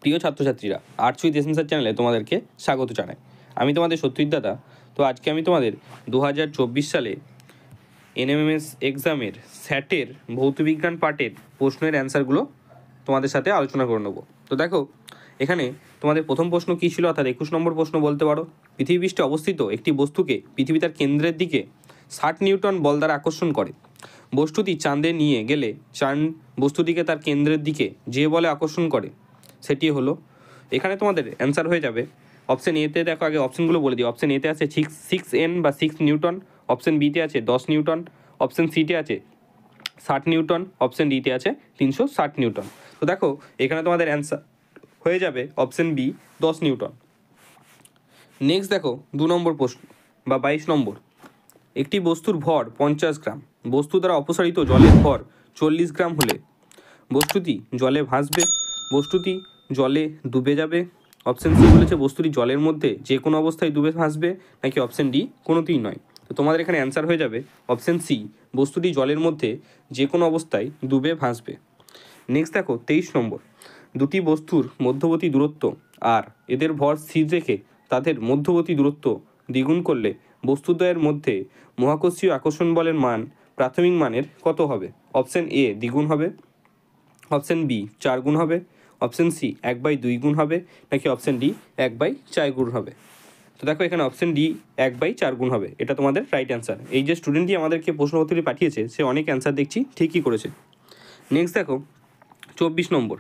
প্রিয় ছাত্রছাত্রীরা, arts with SM sir চ্যানেলে তোমাদেরকে স্বাগত জানাই। আমি তোমাদের সত্যজিৎ দাদা। তো আজকে আমি তোমাদের 2024 সালে এনএমএমএস এক্সামের স্যাটের ভৌতবিজ্ঞান পার্টের প্রশ্নের অ্যান্সারগুলো তোমাদের সাথে আলোচনা করে নেবো। তো দেখো, এখানে তোমাদের প্রথম প্রশ্ন কী ছিল, অর্থাৎ 21 নম্বর প্রশ্ন বলতে পারো। পৃথিবী পৃষ্ঠে অবস্থিত একটি বস্তুকে পৃথিবী তার কেন্দ্রের দিকে 60 নিউটন বল দ্বারা আকর্ষণ করে। বস্তুটি চাঁদে নিয়ে গেলে চাঁদ বস্তুটিকে তার কেন্দ্রের দিকে যে বলে আকর্ষণ করে সেটি হলো, এখানে তোমাদের অ্যান্সার হয়ে যাবে অপশান এতে। দেখো, আগে অপশানগুলো বলে দিই। অপশান এতে আছে 6N বা 6 নিউটন, অপশান বিতে আছে 10 নিউটন, অপশান সিতে আছে 60 নিউটন, অপশান ডিতে আছে 360 নিউটন। তো দেখো, এখানে তোমাদের অ্যান্সার হয়ে যাবে অপশান বি, 10 নিউটন। নেক্সট দেখো 2 নম্বর প্রশ্ন বা 22 নম্বর। একটি বস্তুর ভর 50 গ্রাম, বস্তু দ্বারা অপসারিত জলের ভর 40 গ্রাম হলে বস্তুটি জলে ভাসবে, বস্তুটি জলে ডুবে যাবে। অপশান সি বলেছে বস্তুটি জলের মধ্যে যে কোনো অবস্থায় ডুবে ভাসবে, নাকি অপশান ডি কোনোটিই নয়। তো তোমাদের এখানে অ্যান্সার হয়ে যাবে অপশান সি, বস্তুটি জলের মধ্যে যে কোনো অবস্থায় ডুবে ভাসবে। নেক্সট দেখো 23 নম্বর। দুটি বস্তুর মধ্যবর্তী দূরত্ব আর এদের ভর স্থির রেখে তাদের মধ্যবর্তী দূরত্ব দ্বিগুণ করলে বস্তুদ্বয়ের মধ্যে মহাকর্ষীয় আকর্ষণ বলের মান প্রাথমিক মানের কত হবে? অপশান এ দ্বিগুণ হবে, অপশান বি 4 গুণ হবে, অপশান সি 1/2 গুণ হবে, নাকি অপশান ডি 1/4 গুণ হবে। তো দেখো, এখানে অপশান ডি 1/4 গুণ হবে, এটা তোমাদের রাইট অ্যান্সার। এই যে স্টুডেন্টটি আমাদেরকে প্রশ্নপত্রটি পাঠিয়েছে সে অনেক অ্যান্সার দেখছি ঠিকই করেছে। নেক্সট দেখো 24 নম্বর।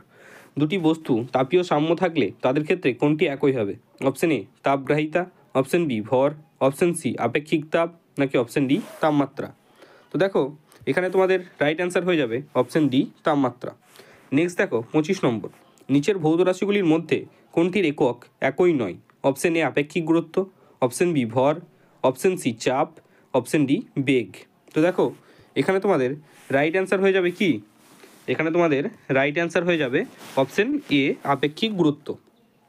দুটি বস্তু তাপীয় সাম্য থাকলে তাদের ক্ষেত্রে কোনটি একই হবে? অপশান এ তাপগ্রাহিতা, অপশান বি ভর, অপশান সি আপেক্ষিক তাপ, নাকি অপশান ডি তাপমাত্রা। তো দেখো, এখানে তোমাদের রাইট অ্যান্সার হয়ে যাবে অপশান ডি তাপমাত্রা। নেক্সট দেখো 25 নম্বর। নিচের ভৌত রাশিগুলির মধ্যে কোনটির একক একই নয়? অপশান এ আপেক্ষিক গুরুত্ব, অপশান বি ভর, অপশান সি চাপ, অপশান ডি বেগ। তো দেখো, এখানে তোমাদের রাইট অ্যান্সার হয়ে যাবে কি? এখানে তোমাদের রাইট অ্যান্সার হয়ে যাবে অপশান এ আপেক্ষিক গুরুত্ব।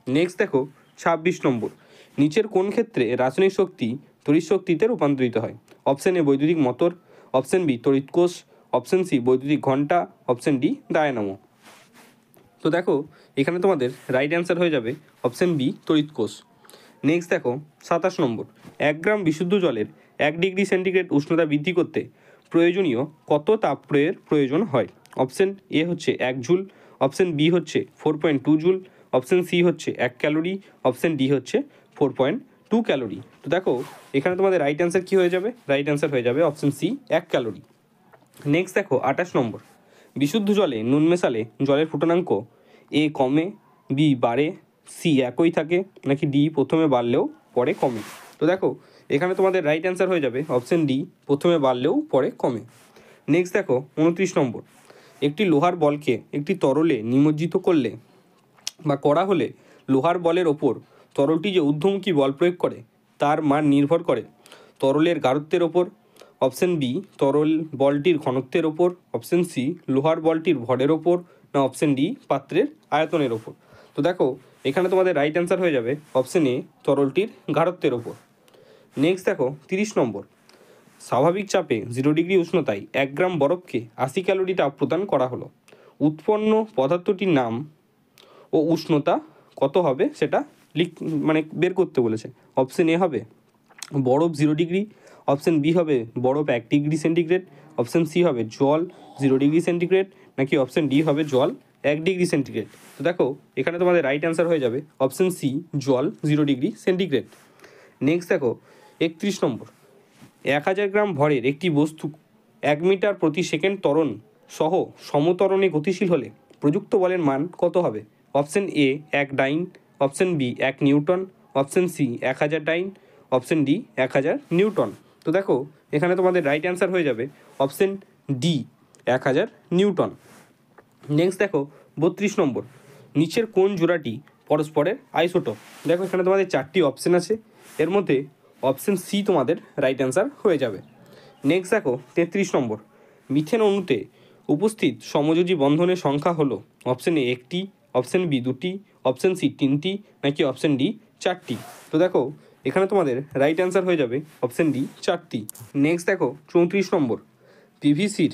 নেক্সট দেখো 26 নম্বর। নিচের কোন ক্ষেত্রে রাসায়নিক শক্তি তড়িৎ শক্তিতে রূপান্তরিত হয়? অপশান এ বৈদ্যুতিক মোটর, অপশান বি তড়িৎ কোষ, অপশান সি বৈদ্যুতিক ঘণ্টা, অপশান ডি ডায়নামো। তো দেখো, এখানে তোমাদের রাইট অ্যান্সার হয়ে যাবে অপশান বি তড়িৎ কোষ। নেক্সট দেখো 27 নম্বর। 1 গ্রাম বিশুদ্ধ জলের 1 ডিগ্রি সেন্টিগ্রেড উষ্ণতা বৃদ্ধি করতে প্রয়োজনীয় কত তাপ প্রয়োগের প্রয়োজন হয়? অপশান এ হচ্ছে 1 জুল, অপশান বি হচ্ছে 4.2 জুল, অপশান সি হচ্ছে 1 ক্যালোরি, অপশান ডি হচ্ছে 4.2 ক্যালোরি। তো দেখো, এখানে তোমাদের রাইট অ্যান্সার কী হয়ে যাবে? রাইট অ্যান্সার হয়ে যাবে অপশান সি 1 ক্যালোরি। নেক্সট দেখো 28 নম্বর। বিশুদ্ধ জলে নুন মেশালে জলের ফুটনাঙ্ক এ কমে, বি বাড়ে, সি একই থাকে, নাকি ডি প্রথমে বাড়লেও পরে কমে। তো দেখো, এখানে তোমাদের রাইট অ্যান্সার হয়ে যাবে অপশান ডি, প্রথমে বাড়লেও পরে কমে। নেক্সট দেখো 29 নম্বর। একটি লোহার বলকে একটি তরলে নিমজ্জিত করলে বা করা হলে লোহার বলের ওপর তরলটি যে ঊর্ধ্বমুখী বল প্রয়োগ করে তার মান নির্ভর করে তরলের গাঢ়ত্বের ওপর, অপশান বি তরল বলটির ঘনত্বের ওপর, অপশান সি লোহার বলটির ভরের ওপর, না অপশান ডি পাত্রের আয়তনের ওপর। তো দেখো, এখানে তোমাদের রাইট অ্যান্সার হয়ে যাবে অপশান এ তরলটির গাঢ়ত্বের ওপর। নেক্সট দেখো 30 নম্বর। স্বাভাবিক চাপে 0 ডিগ্রি উষ্ণতায় 1 গ্রাম বরফকে 80 ক্যালোরি তাপ প্রদান করা হলো। উৎপন্ন পদার্থটির নাম ও উষ্ণতা কত হবে সেটা বের করতে বলেছে। অপশান এ হবে বরফ 0 ডিগ্রি, অপশান বি হবে বরফ 1 ডিগ্রি সেন্টিগ্রেড, অপশান সি হবে জল 0 ডিগ্রি সেন্টিগ্রেড, নাকি অপশান ডি হবে জল 1 ডিগ্রি সেন্টিগ্রেড। তো দেখো, এখানে তোমাদের রাইট অ্যান্সার হয়ে যাবে অপশান সি জল 0 ডিগ্রি সেন্টিগ্রেড। নেক্সট দেখো 31 নম্বর। 1000 গ্রাম ভরের একটি বস্তু 1 মিটার প্রতি সেকেন্ড ত্বরণ সহ সমত্বরণে গতিশীল হলে প্রযুক্ত বলের মান কত হবে? Option A 1 dyne, option B 1 newton, option C 1000 dyne, option D 1000 newton. তো দেখো, এখানে তোমাদের রাইট অ্যান্সার হয়ে যাবে অপশান ডি 1000 নিউটন। নেক্সট দেখো 32 নম্বর। নিচের কোন জোড়াটি পরস্পরের আইসোটোপ? দেখো, এখানে তোমাদের 4টি অপশান আছে, এর মধ্যে অপশান সি তোমাদের রাইট অ্যান্সার হয়ে যাবে। নেক্সট দেখো 33 নম্বর। মিথেন অণুতে উপস্থিত সমযোজী বন্ধনের সংখ্যা হলো অপশান এ 1টি, অপশান বি 2টি, অপশান সি 3টি, নাকি অপশান ডি 4টি। তো দেখো, এখানে তোমাদের রাইট অ্যান্সার হয়ে যাবে অপশান ডি 4টি। নেক্সট দেখো 34 নম্বর। পিভিসির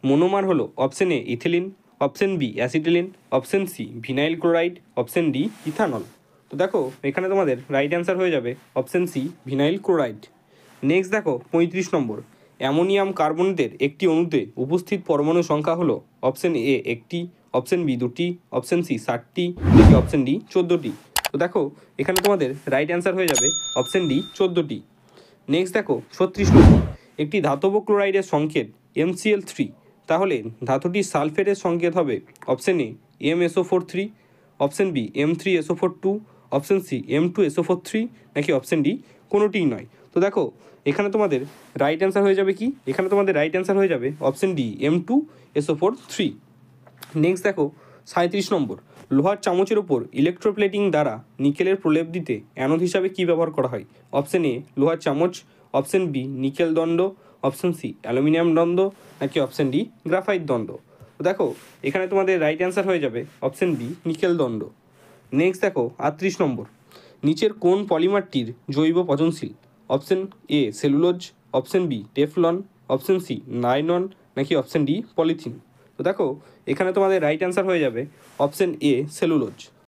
মনোমার হলো option A ethylene, option B acetylene, option C vinyl chloride, option D ethanol. তো দেখো এখানে তোমাদের রাইট অ্যান্সার হয়ে যাবে option C vinyl chloride. Next দেখো 35 নম্বর, অ্যামোনিয়াম কার্বনেটের একটি অণুতে উপস্থিত পরমাণু সংখ্যা হলো অপশন এ একটি, অপশন বি দুটি, অপশন সি 60টি, নাকি অপশন ডি 14টি। তো দেখো এখানে তোমাদের রাইট অ্যান্সার হয়ে যাবে অপশন ডি 14টি। নেক্সট দেখো 36 নম্বর, একটি ধাতব ক্লোরাইডের সংকেত MCl3, তাহলে ধাতুটির সালফেটের সংকেত হবে option A MSO43, option B M3SO42, option C M2SO43, নাকি অপশন ডি কোনোটিই নয়। তো দেখো এখানে তোমাদের রাইট অ্যান্সার হয়ে যাবে কি, এখানে তোমাদের রাইট অ্যান্সার হয়ে যাবে অপশন ডি M2SO43। নেক্সট দেখো 37 নম্বর, লোহার চামচের ওপর ইলেকট্রোপ্লেটিং দ্বারা নিকেলের প্রলেপ দিতে অ্যানোড হিসাবে কী ব্যবহার করা হয়? অপশন এ লোহার চামচ, অপশন বি নিকেল দণ্ড, অপশন সি অ্যালুমিনিয়াম দণ্ড, নাকি অপশন ডি গ্রাফাইট দণ্ড। তো দেখো এখানে তোমাদের রাইট অ্যান্সার হয়ে যাবে অপশন বি নিকেল দণ্ড। নেক্সট দেখো 38 নম্বর, নিচের কোন পলিমারটির জৈব পচনশীল? Option A cellulose, option B Teflon, option C nylon, নাকি অপশন ডি পলিথিন। তো দেখো এখানে তোমাদের রাইট অ্যান্সার হয়ে যাবে অপশন এ সেলুলোজ।